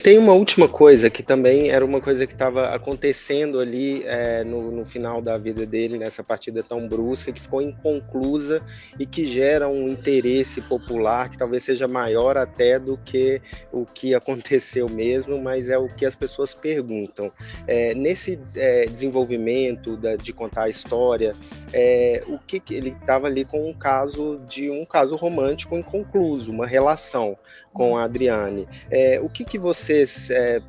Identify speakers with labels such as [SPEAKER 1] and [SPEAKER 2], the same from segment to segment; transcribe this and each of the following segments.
[SPEAKER 1] Tem uma última coisa que também era uma coisa que estava acontecendo ali no final da vida dele, nessa partida tão brusca, que ficou inconclusa e que gera um interesse popular que talvez seja maior até do que o que aconteceu mesmo, mas é o que as pessoas perguntam. Nesse desenvolvimento de contar a história, o que ele estava ali com um caso romântico inconcluso, uma relação com a Adriane. O que vocês,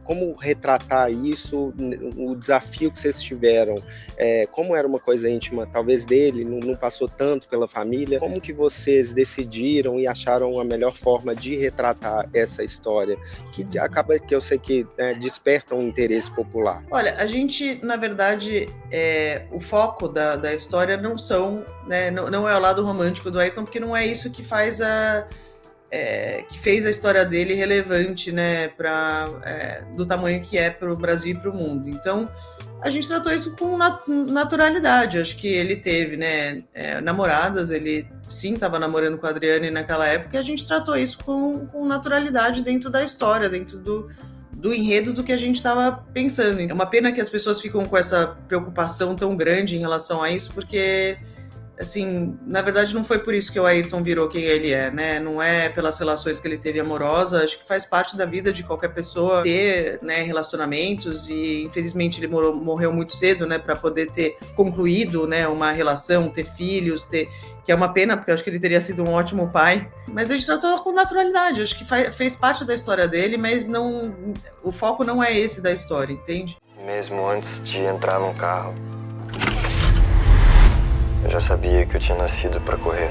[SPEAKER 1] como retratar isso, o desafio que vocês tiveram, como era uma coisa íntima, talvez dele, não passou tanto pela família, como que vocês decidiram e acharam a melhor forma de retratar essa história, que acaba que eu sei que desperta um interesse popular?
[SPEAKER 2] Olha, a gente, na verdade, o foco da história não são, né, não é o lado romântico do Ayrton, porque não é isso que faz que fez a história dele relevante, né, do tamanho que é para o Brasil e para o mundo. Então, a gente tratou isso com naturalidade. Acho que ele teve, né, namoradas, ele sim estava namorando com a Adriane naquela época, e a gente tratou isso com naturalidade dentro da história, dentro do enredo do que a gente estava pensando. É uma pena que as pessoas ficam com essa preocupação tão grande em relação a isso, porque assim, na verdade não foi por isso que o Ayrton virou quem ele é, né? Não é pelas relações que ele teve amorosa, acho que faz parte da vida de qualquer pessoa ter, né, relacionamentos, e infelizmente ele morreu muito cedo, né, para poder ter concluído, né, uma relação, ter filhos, que é uma pena, porque eu acho que ele teria sido um ótimo pai, mas a gente tratou com naturalidade, acho que fez parte da história dele, mas não, o foco não é esse da história, entende?
[SPEAKER 3] Mesmo antes de entrar no carro, eu já sabia que eu tinha nascido para correr.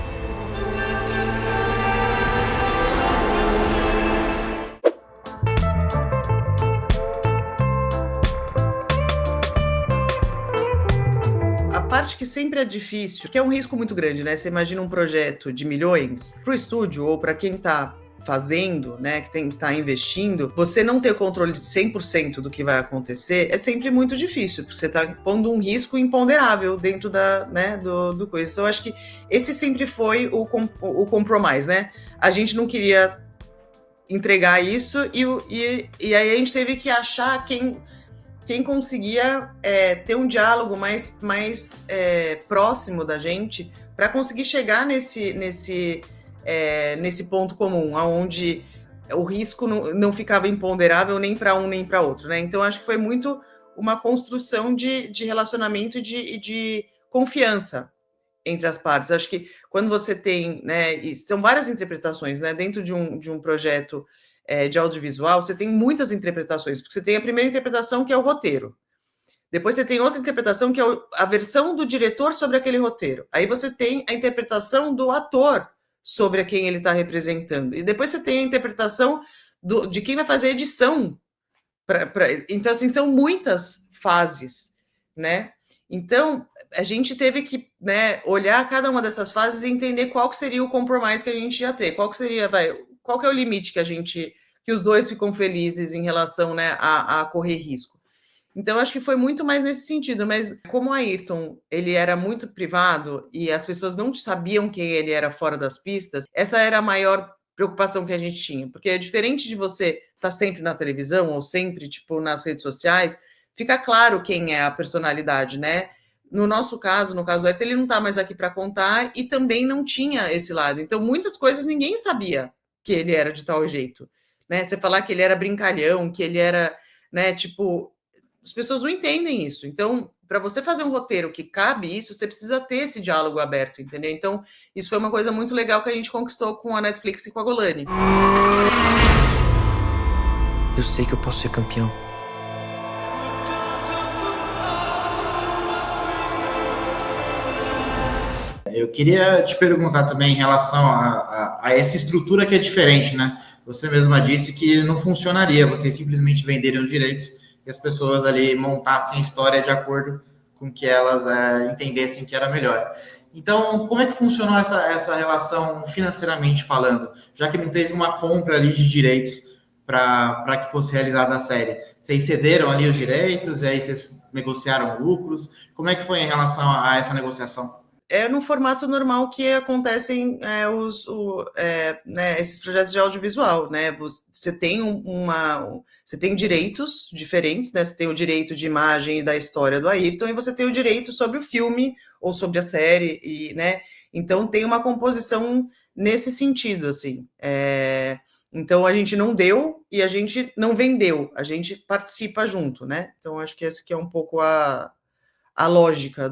[SPEAKER 2] A parte que sempre é difícil, que é um risco muito grande, né? Você imagina um projeto de milhões para o estúdio ou para quem está fazendo, né, que tá investindo, você não ter controle de 100% do que vai acontecer é sempre muito difícil, porque você está pondo um risco imponderável dentro do coisa. Então, eu acho que esse sempre foi o compromise, né? A gente não queria entregar isso e aí a gente teve que achar quem conseguia ter um diálogo mais próximo da gente para conseguir chegar nesse ponto comum, onde o risco não ficava imponderável nem para um nem para outro, né? Então, acho que foi muito uma construção de relacionamento e de confiança entre as partes. Acho que quando você tem, né, e são várias interpretações, né, dentro de um projeto de audiovisual, você tem muitas interpretações, porque você tem a primeira interpretação, que é o roteiro. Depois você tem outra interpretação, que é a versão do diretor sobre aquele roteiro. Aí você tem a interpretação do ator sobre quem ele está representando. E depois você tem a interpretação de quem vai fazer a edição. Então, assim, são muitas fases, né? Então, a gente teve que, né, olhar cada uma dessas fases e entender qual que seria o compromisso que a gente ia ter. Qual que é o limite que os dois ficam felizes em relação, né, a correr risco. Então, acho que foi muito mais nesse sentido, mas como o Ayrton, ele era muito privado e as pessoas não sabiam quem ele era fora das pistas, essa era a maior preocupação que a gente tinha, porque é diferente de você estar sempre na televisão ou sempre, tipo, nas redes sociais, fica claro quem é a personalidade, né? No nosso caso, no caso do Ayrton, ele não está mais aqui para contar e também não tinha esse lado. Então, muitas coisas ninguém sabia que ele era de tal jeito, né? Você falar que ele era brincalhão, que ele era, né, tipo, as pessoas não entendem isso. Então, para você fazer um roteiro que cabe isso, você precisa ter esse diálogo aberto, entendeu? Então, isso foi uma coisa muito legal que a gente conquistou com a Netflix e com a Golani.
[SPEAKER 4] Eu sei que eu posso ser campeão.
[SPEAKER 5] Eu queria te perguntar também em relação a essa estrutura que é diferente, né? Você mesma disse que não funcionaria, vocês simplesmente venderem os direitos e as pessoas ali montassem a história de acordo com que elas entendessem que era melhor. Então, como é que funcionou essa relação financeiramente falando? Já que não teve uma compra ali de direitos para que fosse realizada a série. Vocês cederam ali os direitos e aí vocês negociaram lucros? Como é que foi em relação a essa negociação?
[SPEAKER 2] é no formato normal que acontecem né, esses projetos de audiovisual, né? Você tem você tem direitos diferentes, né? Você tem o direito de imagem e da história do Ayrton, e você tem o direito sobre o filme ou sobre a série, e, né? Então tem uma composição nesse sentido, assim. Então a gente não deu e a gente não vendeu, a gente participa junto, né? Então acho que esse que é um pouco a lógica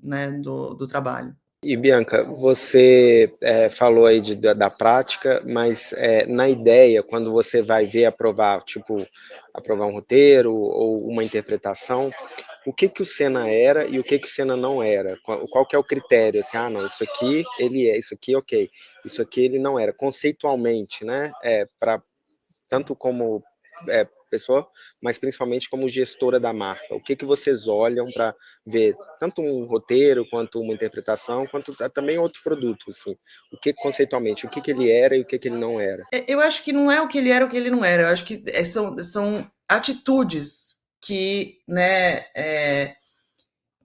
[SPEAKER 2] né, do trabalho.
[SPEAKER 1] E Bianca, você falou aí da prática, mas na ideia, quando você vai ver aprovar, tipo, aprovar um roteiro ou uma interpretação, o que o Senna era e o que o Senna não era? Qual que é o critério? Assim, não, isso aqui ele é, isso aqui ok, isso aqui ele não era. Conceitualmente, né? Tanto como pessoa, mas principalmente como gestora da marca. O que vocês olham para ver tanto um roteiro, quanto uma interpretação, quanto também outro produto, assim. O que conceitualmente, o que ele era e o que ele não era?
[SPEAKER 2] Eu acho que não é o que ele era, o que ele não era. Eu acho que são atitudes que, né,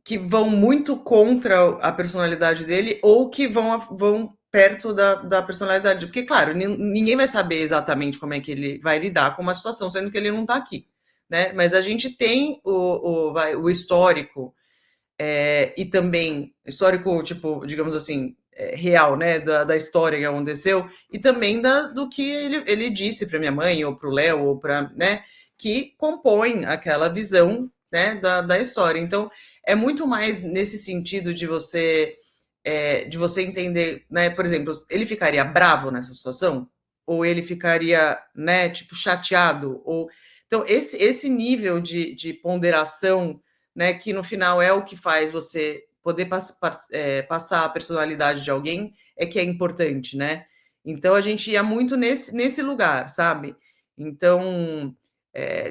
[SPEAKER 2] que vão muito contra a personalidade dele ou que vão perto da personalidade. Porque, claro, ninguém vai saber exatamente como é que ele vai lidar com uma situação, sendo que ele não está aqui, né? Mas a gente tem o histórico, e também histórico, tipo, digamos assim, real, né, da história que aconteceu, e também do que ele disse para minha mãe, ou para o Léo, ou para, né, que compõe aquela visão, né, da história. Então, é muito mais nesse sentido de você entender, né, por exemplo, ele ficaria bravo nessa situação? Ou ele ficaria, né, tipo, chateado? Então, esse nível de ponderação, né, que no final é o que faz você poder passar a personalidade de alguém, é que é importante, né? Então a gente ia muito nesse lugar, sabe? Então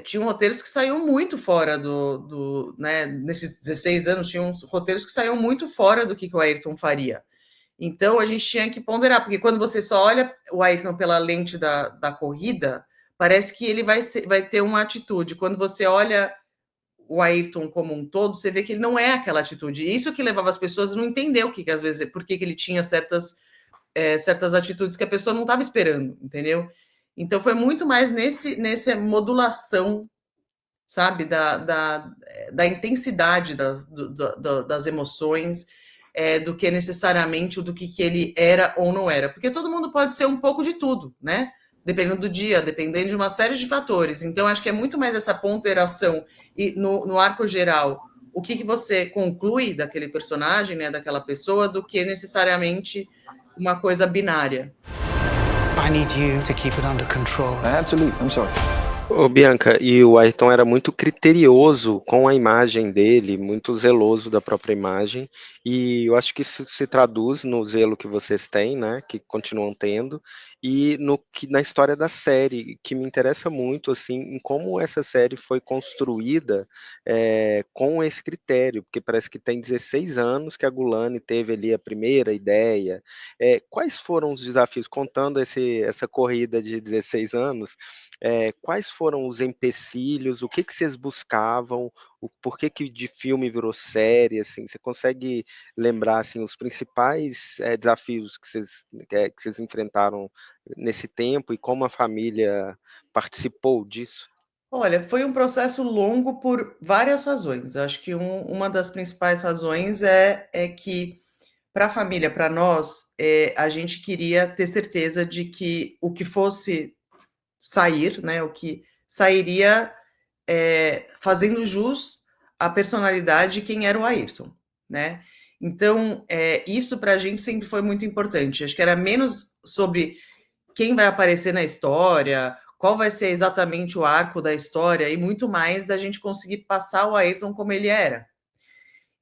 [SPEAKER 2] tinham roteiros que saíam muito fora né? Nesses 16 anos, tinham roteiros que saíam muito fora do que o Ayrton faria. Então a gente tinha que ponderar, porque quando você só olha o Ayrton pela lente da corrida, parece que ele vai ter uma atitude. Quando você olha o Ayrton como um todo, você vê que ele não é aquela atitude. Isso que levava as pessoas a não entender às vezes, por que ele tinha certas atitudes que a pessoa não estava esperando, entendeu? Então foi muito mais nessa modulação, sabe, da intensidade das emoções, do que necessariamente do que ele era ou não era. Porque todo mundo pode ser um pouco de tudo, né? Dependendo do dia, dependendo de uma série de fatores. Então, acho que é muito mais essa ponderação e no arco geral, o que você conclui daquele personagem, né, daquela pessoa, do que necessariamente uma coisa binária.
[SPEAKER 6] I need you to keep it under control.
[SPEAKER 4] I have to leave. I'm sorry.
[SPEAKER 1] Ô, Bianca, e o Ayrton era muito criterioso com a imagem dele, muito zeloso da própria imagem, e eu acho que isso se traduz no zelo que vocês têm, né, que continuam tendo, e na história da série, que me interessa muito, assim, em como essa série foi construída com esse critério, porque parece que tem 16 anos que a Gulani teve ali a primeira ideia. Quais foram os desafios, contando essa corrida de 16 anos, quais foram os empecilhos, o que vocês buscavam, por que de filme virou série, assim, você consegue lembrar, assim, os principais desafios que vocês enfrentaram nesse tempo e como a família participou disso?
[SPEAKER 2] Olha, foi um processo longo por várias razões. Eu acho que uma das principais razões é que, para a família, para nós, a gente queria ter certeza de que o que fosse sair, né, o que sairia fazendo jus à personalidade de quem era o Ayrton, né? Então, isso para a gente sempre foi muito importante. Acho que era menos sobre quem vai aparecer na história, qual vai ser exatamente o arco da história, e muito mais da gente conseguir passar o Ayrton como ele era.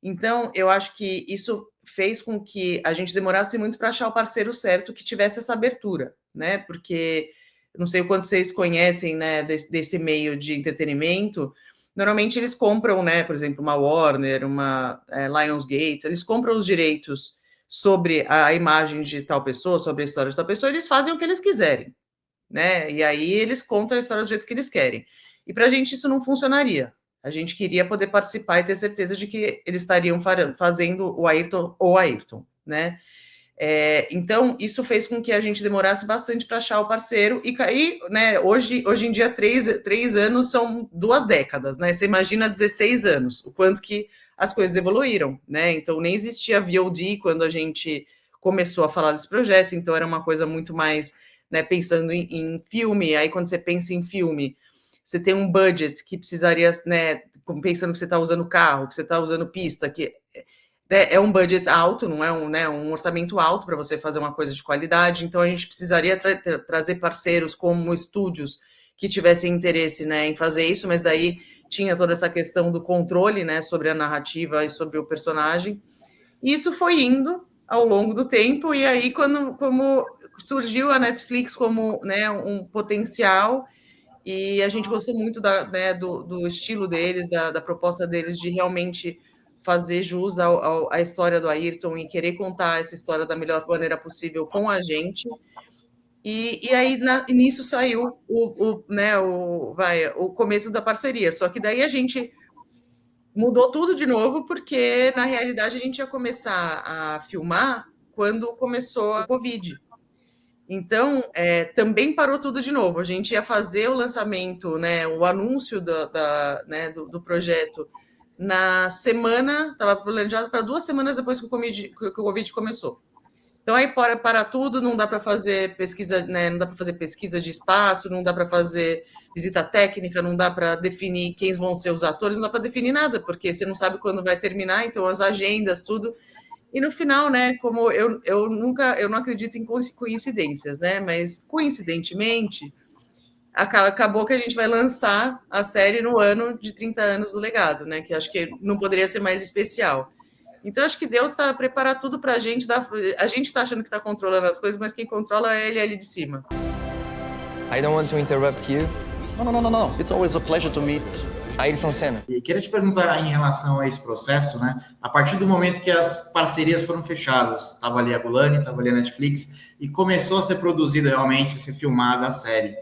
[SPEAKER 2] Então, eu acho que isso fez com que a gente demorasse muito para achar o parceiro certo que tivesse essa abertura, né? Porque não sei o quanto vocês conhecem, né, desse meio de entretenimento. Normalmente eles compram, né, por exemplo, uma Warner, uma Lionsgate, eles compram os direitos sobre a imagem de tal pessoa, sobre a história de tal pessoa, eles fazem o que eles quiserem, né? E aí eles contam a história do jeito que eles querem. E para a gente isso não funcionaria. A gente queria poder participar e ter certeza de que eles estariam fazendo o Ayrton ou Ayrton, né? Então, isso fez com que a gente demorasse bastante para achar o parceiro e cair, né? Hoje em dia, 3 anos são 2 décadas, né? Você imagina 16 anos, o quanto que as coisas evoluíram, né? Então, nem existia VOD quando a gente começou a falar desse projeto, então era uma coisa muito mais, né, pensando em filme. Aí, quando você pensa em filme, você tem um budget que precisaria, né, pensando que você está usando carro, que você está usando pista, que é um budget alto, não é um orçamento alto para você fazer uma coisa de qualidade, então a gente precisaria trazer parceiros como estúdios que tivessem interesse, né, em fazer isso, mas daí tinha toda essa questão do controle, né, sobre a narrativa e sobre o personagem, e isso foi indo ao longo do tempo, e aí como surgiu a Netflix como, né, um potencial. E a gente gostou muito do estilo deles, da proposta deles de realmente fazer jus à história do Ayrton e querer contar essa história da melhor maneira possível com a gente. E aí, nisso saiu o começo da parceria. Só que daí a gente mudou tudo de novo, porque, na realidade, a gente ia começar a filmar quando começou a Covid. Então, também parou tudo de novo. A gente ia fazer o lançamento, né, o anúncio do projeto na semana, estava planejado para 2 semanas depois que o Covid começou. Então, aí para tudo, não dá para fazer pesquisa, né, não dá para fazer pesquisa de espaço, não dá para fazer visita técnica, não dá para definir quem vão ser os atores, não dá para definir nada, porque você não sabe quando vai terminar, então as agendas, tudo. E no final, né, como eu não acredito em coincidências, né, mas coincidentemente acabou que a gente vai lançar a série no ano de 30 anos do legado, né, que acho que não poderia ser mais especial. Então acho que Deus está preparando tudo para a gente está achando que está controlando as coisas, mas quem controla é ele ali de cima.
[SPEAKER 7] I don't want to interrupt you.
[SPEAKER 8] No. It's always a pleasure to meet
[SPEAKER 7] Ayrton Senna.
[SPEAKER 5] E queria te perguntar em relação a esse processo, né? A partir do momento que as parcerias foram fechadas, estava ali a Gulani, estava ali a Netflix, e começou a ser produzida realmente, a ser filmada a série.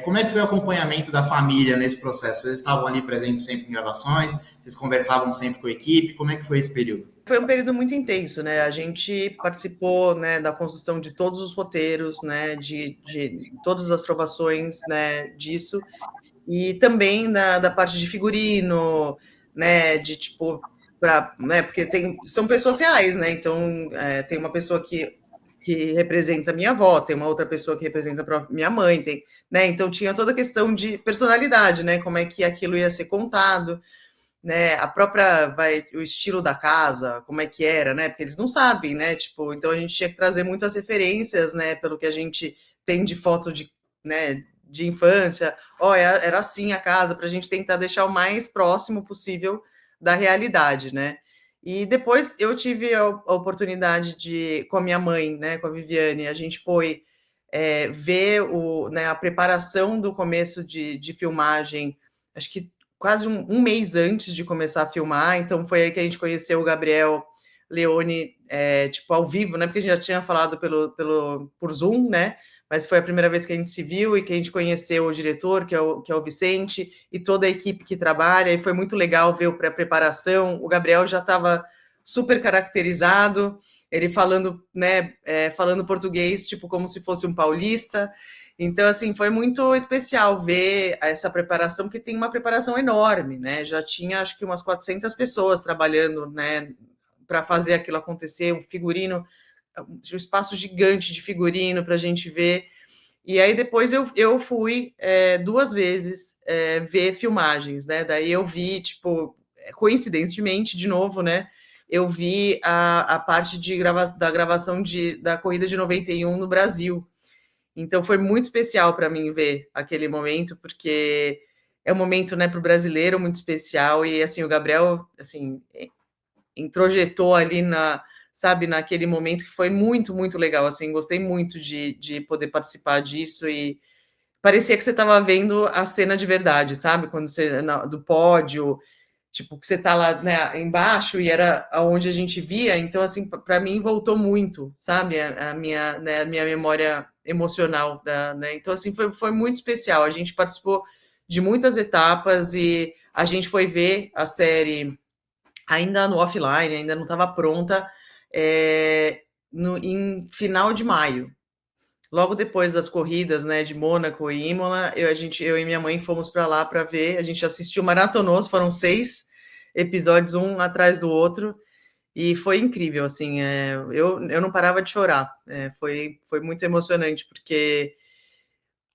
[SPEAKER 5] Como é que foi o acompanhamento da família nesse processo? Vocês estavam ali presentes sempre em gravações? Vocês conversavam sempre com a equipe? Como é que foi esse período?
[SPEAKER 2] Foi um período muito intenso, né? A gente participou, né, da construção de todos os roteiros, né, de todas as aprovações, né, disso, e também da parte de figurino, né, de tipo, né, porque são pessoas reais, né? Então tem uma pessoa que representa a minha avó, tem uma outra pessoa que representa a minha mãe, né? Então tinha toda a questão de personalidade, né? Como é que aquilo ia ser contado, né? O estilo da casa, como é que era, né? Porque eles não sabem, né? Tipo, então a gente tinha que trazer muitas referências, né? Pelo que a gente tem de foto de infância. Era assim a casa, para a gente tentar deixar o mais próximo possível da realidade, né? E depois eu tive a oportunidade com a minha mãe, né, com a Viviane, a gente foi ver a preparação do começo de filmagem, acho que quase um mês antes de começar a filmar, então foi aí que a gente conheceu o Gabriel Leone, tipo, ao vivo, né, porque a gente já tinha falado por Zoom, né, mas foi a primeira vez que a gente se viu e que a gente conheceu o diretor, que é o Vicente, e toda a equipe que trabalha, e foi muito legal ver a preparação. O Gabriel já estava super caracterizado, ele falando, né, falando português, tipo, como se fosse um paulista. Então, assim, foi muito especial ver essa preparação, porque tem uma preparação enorme, né? Já tinha, acho que umas 400 pessoas trabalhando, né, para fazer aquilo acontecer, um figurino, um espaço gigante de figurino para a gente ver. E aí depois eu fui 2 vezes ver filmagens, né? Daí eu vi, tipo, coincidentemente, de novo, né? Eu vi a parte da gravação da corrida de 91 no Brasil. Então foi muito especial para mim ver aquele momento, porque é um momento, né, para o brasileiro muito especial. E assim, o Gabriel, assim, introjetou ali naquele momento, que foi muito, muito legal, assim, gostei muito de poder participar disso, e parecia que você estava vendo a cena de verdade, sabe, quando você, do pódio, tipo, que você tá lá, né, embaixo, e era onde a gente via, então, assim, para mim voltou muito, sabe, a minha memória emocional, né, então, assim, foi muito especial, a gente participou de muitas etapas, e a gente foi ver a série ainda no offline, ainda não estava pronta, em final de maio. Logo depois das corridas, né, de Mônaco e Imola, eu e minha mãe fomos para lá para ver, a gente assistiu, maratonou, foram 6 episódios, um atrás do outro, e foi incrível, assim, eu não parava de chorar, foi muito emocionante, porque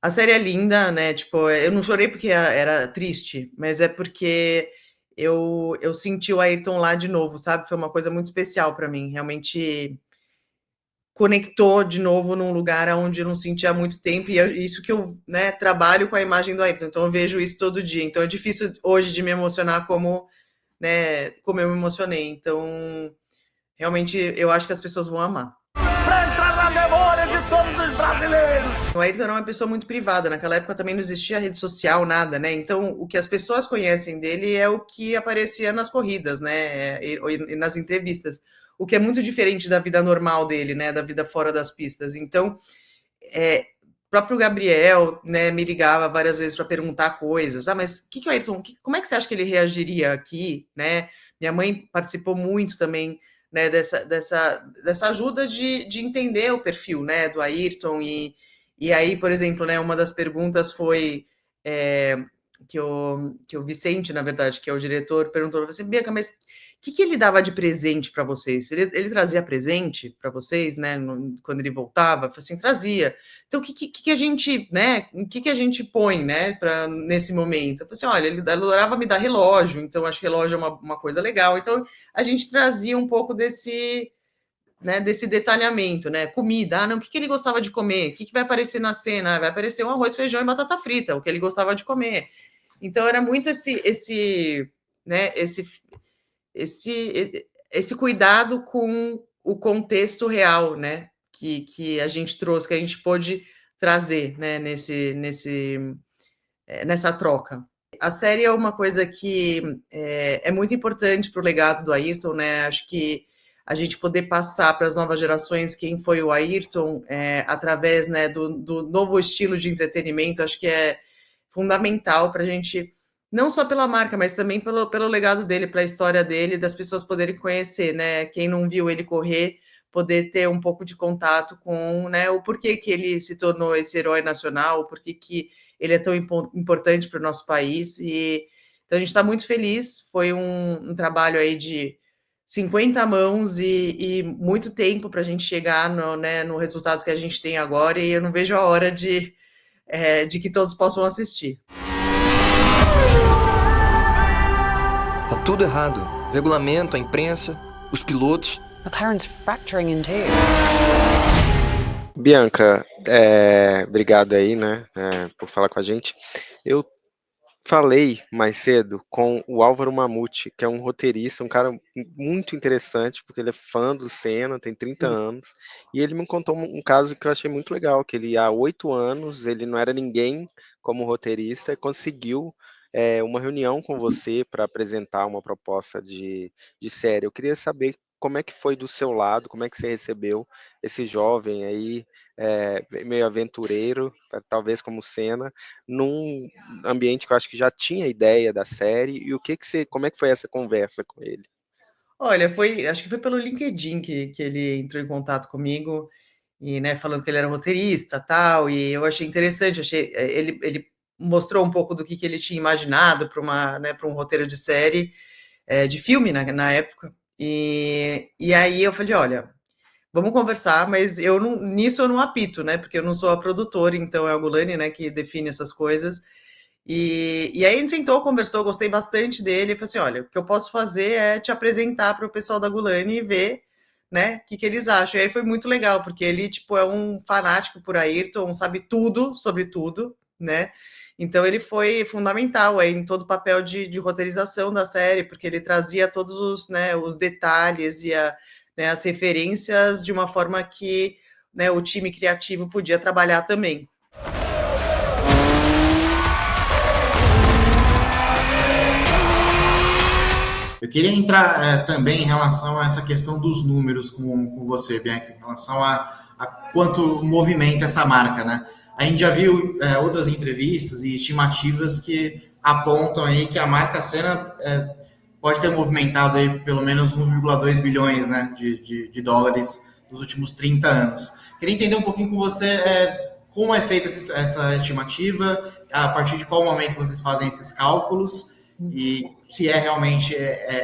[SPEAKER 2] a série é linda, né, tipo, eu não chorei porque era triste, mas é porque eu senti o Ayrton lá de novo, sabe, foi uma coisa muito especial para mim, realmente conectou de novo num lugar onde eu não sentia há muito tempo, e isso que eu, né, trabalho com a imagem do Ayrton, então eu vejo isso todo dia, então é difícil hoje de me emocionar como, né, como eu me emocionei, então realmente eu acho que as pessoas vão amar.
[SPEAKER 9] Pra entrar na memória de todos os brasileiros!
[SPEAKER 2] O Ayrton era uma pessoa muito privada, naquela época também não existia rede social, nada, né, então o que as pessoas conhecem dele é o que aparecia nas corridas, né, e nas entrevistas, o que é muito diferente da vida normal dele, né, da vida fora das pistas. Então, o próprio Gabriel, né, me ligava várias vezes para perguntar coisas. Mas que o Ayrton, como é que você acha que ele reagiria aqui, né? Minha mãe participou muito também, né, dessa ajuda de entender o perfil, né, do Ayrton. E aí, por exemplo, né, uma das perguntas foi que o Vicente, na verdade, que é o diretor, perguntou assim, Bianca, mas o que ele dava de presente para vocês? Ele trazia presente para vocês, né? Quando ele voltava, assim, trazia. Então, o que a gente, né? O que a gente põe, né? Nesse momento? Eu falei assim, olha, ele adorava me dar relógio, então acho que relógio é uma coisa legal. Então, a gente trazia um pouco desse, né? Desse detalhamento, né? Comida, não, o que ele gostava de comer? O que vai aparecer na cena? Vai aparecer um arroz, feijão e batata frita, o que ele gostava de comer. Então, era muito né? Esse cuidado com o contexto real, né, que a gente trouxe, que a gente pôde trazer, né, nessa troca. A série é uma coisa que é muito importante para o legado do Ayrton, né, acho que a gente poder passar para as novas gerações quem foi o Ayrton, através, né, do novo estilo de entretenimento, acho que é fundamental para a gente, não só pela marca, mas também pelo legado dele, pela história dele, das pessoas poderem conhecer, né? Quem não viu ele correr, poder ter um pouco de contato com, né, o porquê que ele se tornou esse herói nacional, o porquê que ele é tão importante para o nosso país. Então a gente está muito feliz, foi um trabalho aí de 50 mãos e muito tempo para a gente chegar no resultado que a gente tem agora, e eu não vejo a hora de que todos possam assistir.
[SPEAKER 7] Tá tudo errado. O regulamento, a imprensa, os pilotos.
[SPEAKER 10] McLaren's fracturing in two.
[SPEAKER 1] Bianca, obrigado aí, né, por falar com a gente. Eu falei mais cedo com o Álvaro Mamute, que é um roteirista, um cara muito interessante, porque ele é fã do Senna, tem 30 anos, e ele me contou um caso que eu achei muito legal, que ele há 8 anos, ele não era ninguém como roteirista, e conseguiu uma reunião com você para apresentar uma proposta de série. Eu queria saber como é que foi do seu lado, como é que você recebeu esse jovem aí, meio aventureiro, talvez como Senna, num ambiente que eu acho que já tinha ideia da série, e como é que foi essa conversa com ele?
[SPEAKER 2] Olha, acho que foi pelo LinkedIn que ele entrou em contato comigo, e, né, falando que ele era roteirista, tal, e eu achei interessante, ele mostrou um pouco do que ele tinha imaginado para um roteiro de série, de filme, na época. E aí eu falei, olha, vamos conversar, mas nisso eu não apito, né? Porque eu não sou a produtora, então é a Gulani, né, que define essas coisas. E aí a gente sentou, conversou, gostei bastante dele, e falei assim, olha, o que eu posso fazer é te apresentar para o pessoal da Gulani e ver, né, o que eles acham. E aí foi muito legal, porque ele, tipo, é um fanático por Ayrton, sabe tudo sobre tudo, né? Então ele foi fundamental aí em todo o papel de roteirização da série, porque ele trazia todos os detalhes e as referências de uma forma que, né, o time criativo podia trabalhar também.
[SPEAKER 5] Eu queria entrar também em relação a essa questão dos números com você, Bianca, em relação a quanto movimenta essa marca, né? a gente já viu outras entrevistas e estimativas que apontam aí que a marca Senna pode ter movimentado aí pelo menos 1,2 bilhões, né, de dólares nos últimos 30 anos. Queria entender um pouquinho com você como é feita essa estimativa, a partir de qual momento vocês fazem esses cálculos e se é realmente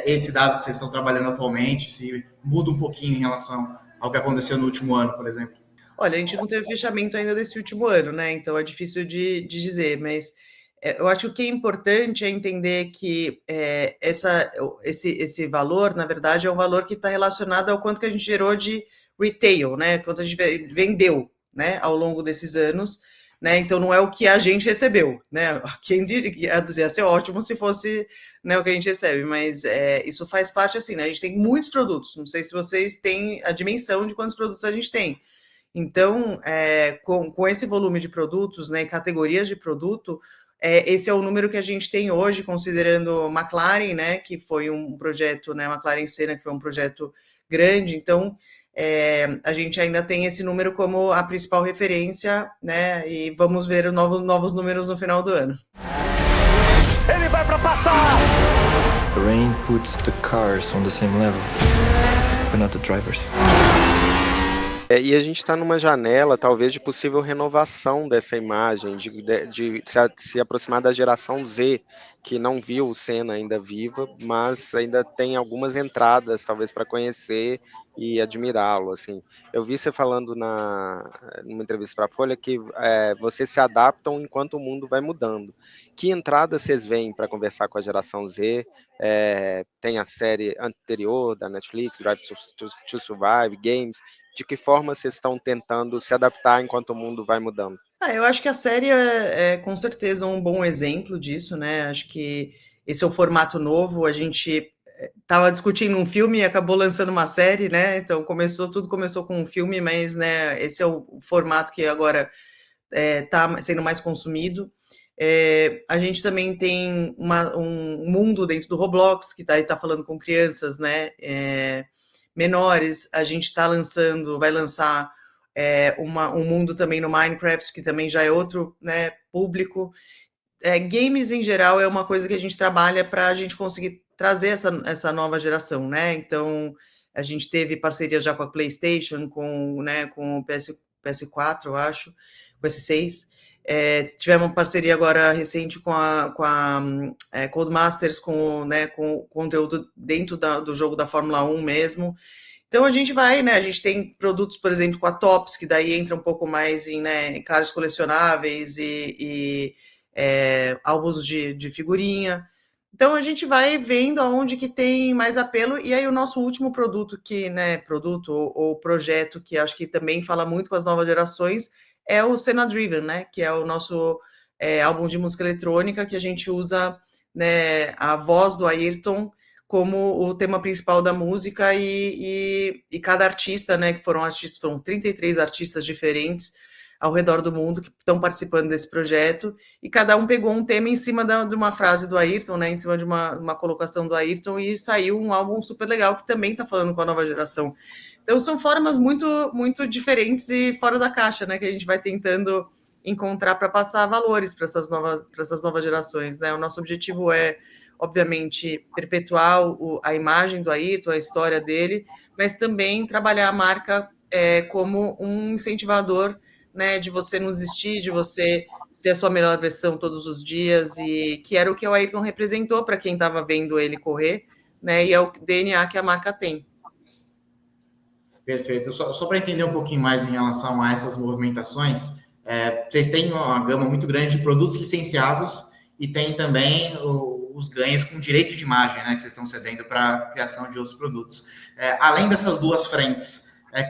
[SPEAKER 5] esse dado que vocês estão trabalhando atualmente, se muda um pouquinho em relação ao que aconteceu no último ano, por exemplo.
[SPEAKER 2] Olha, a gente não teve fechamento ainda desse último ano, né? Então é difícil de dizer, mas eu acho que o que é importante é entender que esse valor, na verdade, é um valor que está relacionado ao quanto que a gente gerou de retail, né? Quanto a gente vendeu, né? Ao longo desses anos, né? Então não é o que a gente recebeu, né? Quem diria, ia ser ótimo se fosse, né, o que a gente recebe, mas isso faz parte assim, né? A gente tem muitos produtos. Não sei se vocês têm a dimensão de quantos produtos a gente tem. Então, com esse volume de produtos, né, categorias de produto, esse é o número que a gente tem hoje, considerando McLaren, né, que foi um projeto, né, McLaren Senna, que foi um projeto grande. Então, a gente ainda tem esse número como a principal referência, né, e vamos ver novos números no final do ano.
[SPEAKER 9] Ele vai para passar!
[SPEAKER 3] The rain puts the cars on the same level, but not the drivers.
[SPEAKER 1] E a gente está numa janela, talvez, de possível renovação dessa imagem, de se aproximar da geração Z, que não viu o Senna ainda viva, mas ainda tem algumas entradas, talvez, para conhecer e admirá-lo. Assim. Eu vi você falando numa entrevista para a Folha que vocês se adaptam enquanto o mundo vai mudando. Que entradas vocês veem para conversar com a geração Z? Tem a série anterior da Netflix, Drive to Survive, Games. De que forma vocês estão tentando se adaptar enquanto o mundo vai mudando?
[SPEAKER 2] Eu acho que a série é com certeza um bom exemplo disso, né? Acho que esse é o formato novo. A gente estava discutindo um filme e acabou lançando uma série, né? Então tudo começou com um filme, mas, né, esse é o formato que agora está sendo mais consumido. A gente também tem um mundo dentro do Roblox que tá falando com crianças, né? Menores. A gente vai lançar um mundo também no Minecraft, que também já é outro, né, público. Games, em geral, é uma coisa que a gente trabalha para a gente conseguir trazer essa nova geração, né? Então, a gente teve parceria já com a PlayStation, com o PS4, eu acho, com o PS6. Tivemos uma parceria agora recente com a Codemasters, com conteúdo dentro do jogo da Fórmula 1 mesmo. Então a gente vai, né? A gente tem produtos, por exemplo, com a Topps, que daí entra um pouco mais em cards colecionáveis e álbuns de figurinha. Então a gente vai vendo aonde que tem mais apelo, e aí o nosso último produto produto ou projeto que acho que também fala muito com as novas gerações é o Senna Driven, né? Que é o nosso álbum de música eletrônica, que a gente usa, né, a voz do Ayrton como o tema principal da música e cada artista, né? Que foram 33 artistas diferentes ao redor do mundo que estão participando desse projeto, e cada um pegou um tema em cima de uma frase do Ayrton, né, em cima de uma colocação do Ayrton, e saiu um álbum super legal que também está falando com a nova geração. Então são formas muito, muito diferentes e fora da caixa, né, que a gente vai tentando encontrar para passar valores para essas novas gerações, né? O nosso objetivo é, obviamente, perpetuar a imagem do Ayrton, a história dele, mas também trabalhar a marca como um incentivador, né, de você não desistir, de você ser a sua melhor versão todos os dias, e que era o que o Ayrton representou para quem estava vendo ele correr, né, e é o DNA que a marca tem.
[SPEAKER 5] Perfeito. Só para entender um pouquinho mais em relação a essas movimentações, vocês têm uma gama muito grande de produtos licenciados e tem também os ganhos com direitos de imagem, né, que vocês estão cedendo para a criação de outros produtos. Além dessas duas frentes,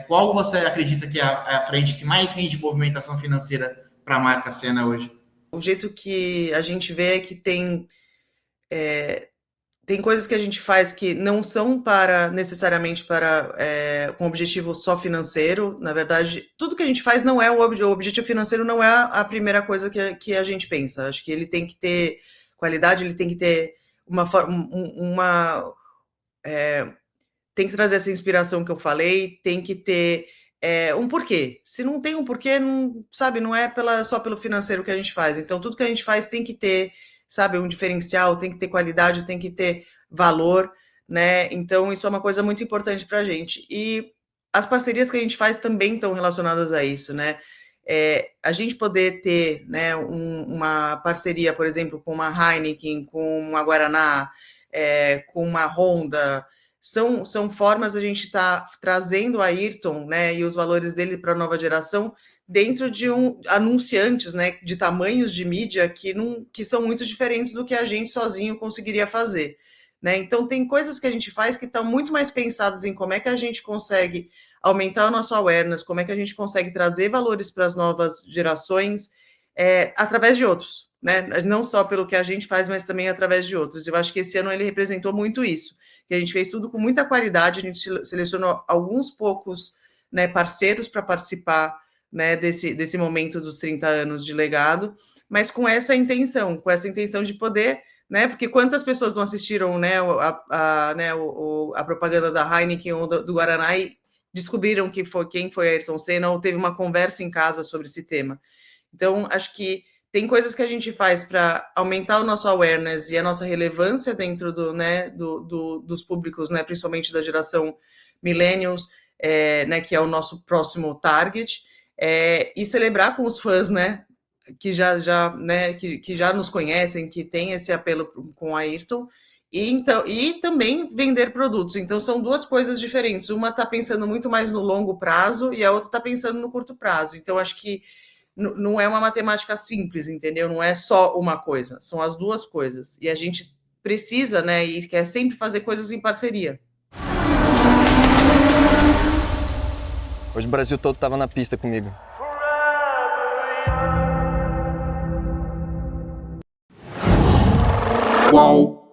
[SPEAKER 5] qual você acredita que é a frente que mais rende movimentação financeira para a marca Senna hoje?
[SPEAKER 2] O jeito que a gente vê é que tem coisas que a gente faz que não são necessariamente com objetivo só financeiro. Na verdade, tudo que a gente faz não é o objetivo financeiro, não é a primeira coisa que a gente pensa. Acho que ele tem que ter qualidade, ele tem que ter tem que trazer essa inspiração que eu falei, tem que ter um porquê. Se não tem um porquê, não, sabe, não é só pelo financeiro que a gente faz. Então, tudo que a gente faz tem que ter, sabe, um diferencial, tem que ter qualidade, tem que ter valor, né? Então, isso é uma coisa muito importante para a gente. E as parcerias que a gente faz também estão relacionadas a isso, né? A gente poder ter, né, uma parceria, por exemplo, com uma Heineken, com uma Guaraná, com uma Honda, são formas de a gente estar trazendo a Ayrton, né, e os valores dele para a nova geração dentro de anunciantes, né, de tamanhos de mídia que são muito diferentes do que a gente sozinho conseguiria fazer, né? Então tem coisas que a gente faz que estão muito mais pensadas em como é que a gente consegue aumentar o nosso awareness, como é que a gente consegue trazer valores para as novas gerações através de outros, né? Não só pelo que a gente faz, mas também através de outros. Eu acho que esse ano ele representou muito isso, que a gente fez tudo com muita qualidade, a gente selecionou alguns poucos, né, parceiros para participar, né, desse momento dos 30 anos de legado, mas com essa intenção de poder, né, porque quantas pessoas não assistiram, né, a propaganda da Heineken ou do Guaraná e descobriram quem foi Ayrton Senna ou teve uma conversa em casa sobre esse tema. Então, acho que tem coisas que a gente faz para aumentar o nosso awareness e a nossa relevância dentro dos públicos, né, principalmente da geração millennials, né, que é o nosso próximo target, e celebrar com os fãs, né, que já nos conhecem, que tem esse apelo com a Ayrton, e também vender produtos. Então, são duas coisas diferentes. Uma está pensando muito mais no longo prazo e a outra está pensando no curto prazo. Então, acho que não é uma matemática simples, entendeu? Não é só uma coisa, são as duas coisas. E a gente precisa, né, e quer sempre fazer coisas em parceria.
[SPEAKER 7] Hoje o Brasil todo estava na pista comigo.
[SPEAKER 5] Qual?